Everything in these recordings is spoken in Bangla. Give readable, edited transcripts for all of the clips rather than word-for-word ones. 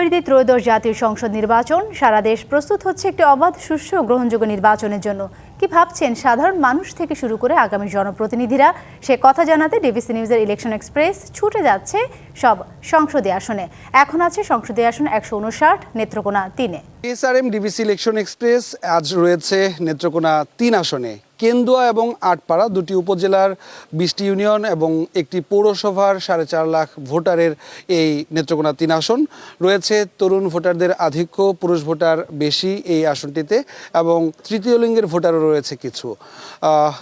ফেব্রুয়ারিতে ত্রয়োদশ জাতীয় সংসদ নির্বাচন। সারা দেশ প্রস্তুত হচ্ছে একটি অবাধ, সুষ্ঠু ও গ্রহণযোগ্য নির্বাচনের জন্য। কি ভাবছেন সাধারণ মানুষ থেকে শুরু করে আগামী জনপ্রতিনিধিরা, সে কথা জানাতে ডিবিসি নিউজের ইলেকশন এক্সপ্রেস ছুটে যাচ্ছে সব সংসদীয় আসনে। এখন আছে সংসদীয় আসন 159, নেত্রকোনা 3-এ। সিএসআরএম ডিবিসি ইলেকশন এক্সপ্রেস আজ রয়েছে নেত্রকোনা 3 আসনে। কেন্দুয়া এবং আটপাড়া দুটি উপজেলার 20টি ইউনিয়ন এবং একটি পৌরসভার 4.5 লাখ ভোটারের এই নেত্রকোনা 3 আসন রয়েছে। তরুণ ভোটারদের আধিক্য, পুরুষ ভোটার বেশি এই আসনটিতে এবং তৃতীয় লিঙ্গের ভোটারও রয়েছে কিছু।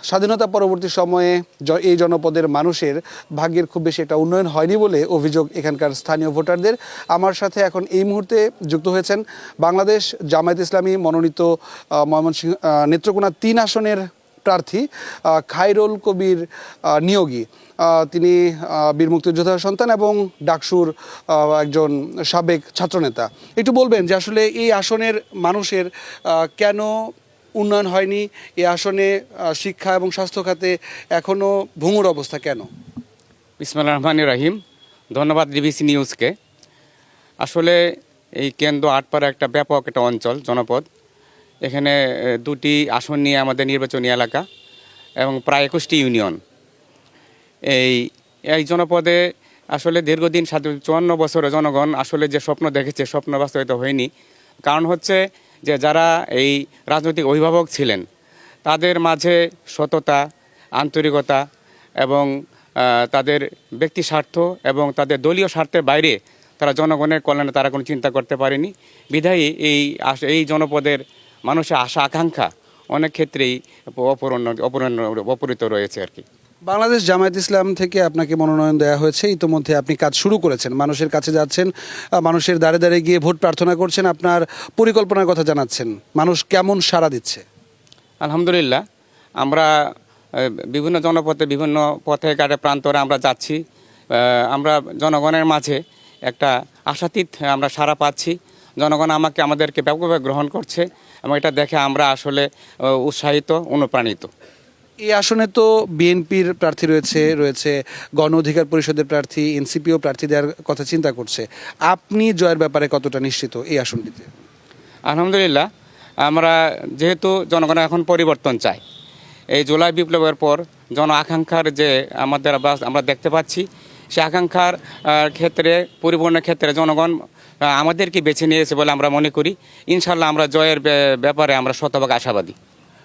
স্বাধীনতা পরবর্তী সময়ে এই জনপদের মানুষের ভাগ্যের খুব বেশি একটা উন্নয়ন হয়নি বলে অভিযোগ এখানকার স্থানীয় ভোটারদের। আমার সাথে এখন এই মুহূর্তে যুক্ত হয়েছেন বাংলাদেশ জামায়াত ইসলামী মনোনীত ময়মনসিংহ নেত্রকোনা 3 আসনের প্রার্থী খায়রুল কবির নিয়োগী। তিনি বীর মুক্তিযোদ্ধার সন্তান এবং ডাকসুর একজন সাবেক ছাত্রনেতা। একটু বলবেন যে আসলে এই আসনের মানুষের কেন উন্নয়ন হয়নি, এই আসনে শিক্ষা এবং স্বাস্থ্য খাতে এখনও ভঙ্গুর অবস্থা কেন? বিসমিল্লাহির রহমানির রহিম। ধন্যবাদ ডিবিসি নিউজকে। আসলে এই কেন্দ্র আটপাড়া একটা ব্যাপক একটা অঞ্চল, জনপদ। এখানে 2টি আসন নিয়ে আমাদের নির্বাচনী এলাকা এবং প্রায় 21টি ইউনিয়ন। এই জনপদে আসলে দীর্ঘদিন 54 বছরের জনগণ আসলে যে স্বপ্ন দেখেছে, স্বপ্ন বাস্তবায়িত হয়নি। কারণ হচ্ছে যে যারা এই রাজনৈতিক অভিভাবক ছিলেন তাদের মাঝে সততা, আন্তরিকতা এবং তাদের ব্যক্তি স্বার্থ এবং তাদের দলীয় স্বার্থের বাইরে তারা জনগণের কল্যাণে তারা কোনো চিন্তা করতে পারেনি। বিধায়ী এই জনপদের মানুষের আশা আকাঙ্ক্ষা অনেক ক্ষেত্রেই অপূরিত রয়েছে আর কি। বাংলাদেশ জামায়াত ইসলাম থেকে আপনাকে মনোনয়ন দেওয়া হয়েছে, ইতোমধ্যে আপনি কাজ শুরু করেছেন, মানুষের কাছে যাচ্ছেন, মানুষের দ্বারে দ্বারে গিয়ে ভোট প্রার্থনা করছেন, আপনার পরিকল্পনার কথা জানাচ্ছেন। মানুষ কেমন সাড়া দিচ্ছে? আলহামদুলিল্লাহ, আমরা বিভিন্ন জনপথে বিভিন্ন পথে ঘাটে প্রান্তরে আমরা যাচ্ছি। আমরা জনগণের মাঝে একটা আশাতীত আমরা সাড়া পাচ্ছি। জনগণ আমাদেরকে ব্যাপকভাবে গ্রহণ করছে এবং এটা দেখে আমরা আসলে উৎসাহিত, অনুপ্রাণিত। এই আসনে তো বিএনপির প্রার্থী রয়েছে গণ অধিকার পরিষদের প্রার্থী, এনসিপিও প্রার্থী দেওয়ার কথা চিন্তা করছে। আপনি জয়ের ব্যাপারে কতটা নিশ্চিত এই আসনটিতে? আলহামদুলিল্লাহ, আমরা যেহেতু জনগণ এখন পরিবর্তন চাই, এই জুলাই বিপ্লবের পর জন আকাঙ্ক্ষার যে আমরা দেখতে পাচ্ছি, সে আকাঙ্ক্ষার ক্ষেত্রে পরিপূর্ণের ক্ষেত্রে জনগণ আমাদেরকে বেছে নিয়েছে বলে আমরা মনে করি। ইনশাল্লাহ আমরা জয়ের ব্যাপারে আমরা শতভাগ আশাবাদী।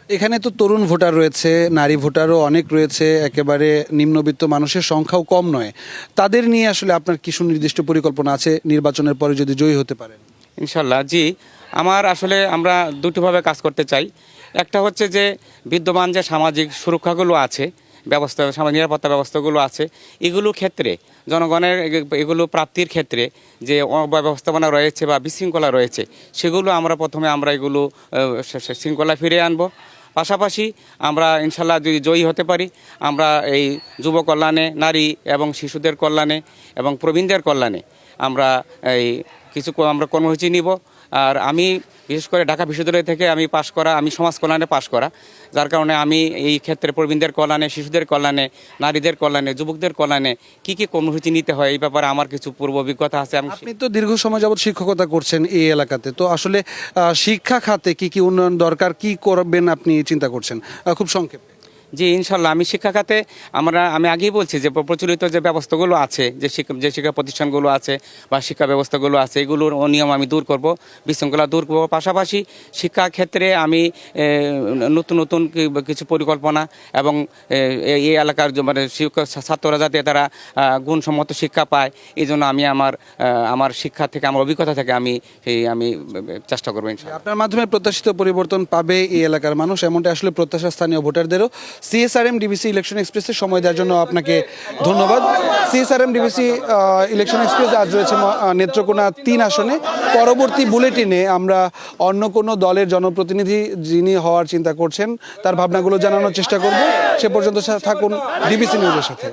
এখানে তো তরুণ ভোটার রয়েছে, নারী ভোটারও অনেক রয়েছে, একেবারে নিম্নবিত্ত মানুষের সংখ্যাও কম নয়। তাদের নিয়ে আসলে আপনার কি সুনির্দিষ্ট পরিকল্পনা আছে নির্বাচনের পরে যদি জয়ী হতে পারেন? ইনশাল্লাহ জি, আমরা দুটোভাবে কাজ করতে চাই। একটা হচ্ছে যে বিদ্যমান যে সামাজিক সুরক্ষাগুলো আছে, সামাজিক নিরাপত্তা ব্যবস্থাগুলো আছে, এগুলোর ক্ষেত্রে জনগণের এগুলো প্রাপ্তির ক্ষেত্রে যে অব্যবস্থাপনা রয়েছে বা বিশৃঙ্খলা রয়েছে, সেগুলো আমরা এগুলো শৃঙ্খলা ফিরিয়ে আনবো। পাশাপাশি আমরা ইনশাল্লাহ যদি জয়ী হতে পারি, আমরা এই যুব কল্যাণে, নারী এবং শিশুদের কল্যাণে এবং প্রবীণদের কল্যাণে আমরা আমরা কর্মসূচি নিব। আর আমি বিশেষ করে ঢাকা বিশ্ববিদ্যালয় থেকে আমি সমাজ কল্যাণে পাশ করা, যার কারণে আমি এই ক্ষেত্রে প্রবীণদের কল্যাণে, শিশুদের কল্যাণে, নারীদের কল্যাণে, যুবকদের কল্যাণে কী কর্মসূচি নিতে হয় এই ব্যাপারে আমার কিছু পূর্ব অভিজ্ঞতা আছে। আপনি তো দীর্ঘ সময় যাবৎ শিক্ষকতা করছেন এই এলাকাতে, তো আসলে শিক্ষা খাতে কি উন্নয়ন দরকার, কি করবেন আপনি চিন্তা করছেন খুব সংক্ষেপে? জি ইনশাল্লাহ, আমি শিক্ষা খাতে আমি আগেই বলছি যে প্রচলিত যে ব্যবস্থাগুলো আছে, যে শিক্ষা প্রতিষ্ঠানগুলো আছে বা শিক্ষা ব্যবস্থাগুলো আছে, এগুলোর অনিয়ম আমি দূর করব, বিশৃঙ্খলা দূর করব। পাশাপাশি শিক্ষা ক্ষেত্রে আমি নতুন কিছু পরিকল্পনা এবং এই এলাকার মানে ছাত্ররা যাতে তারা গুণসম্মত শিক্ষা পায়, এই জন্য আমি আমার শিক্ষা থেকে, আমার অভিজ্ঞতা থেকে আমি চেষ্টা করবো। আপনার মাধ্যমে প্রত্যাশিত পরিবর্তন পাবে এই এলাকার মানুষ, এমনটা আসলে প্রত্যাশা স্থানীয় ভোটারদেরও। সিএসআরএম ডিবিসি ইলেকশন এক্সপ্রেসের সময় দেওয়ার জন্য আপনাকে ধন্যবাদ। সিএসআরএম ডিবিসি ইলেকশন এক্সপ্রেস আজ রয়েছে নেত্রকোনা 3 আসনে। পরবর্তী বুলেটিনে আমরা অন্য কোনো দলের জনপ্রতিনিধি যিনি হওয়ার চিন্তা করছেন তার ভাবনাগুলো জানানোর চেষ্টা করব। সে পর্যন্ত থাকুন ডিবিসি নিউজের সাথে।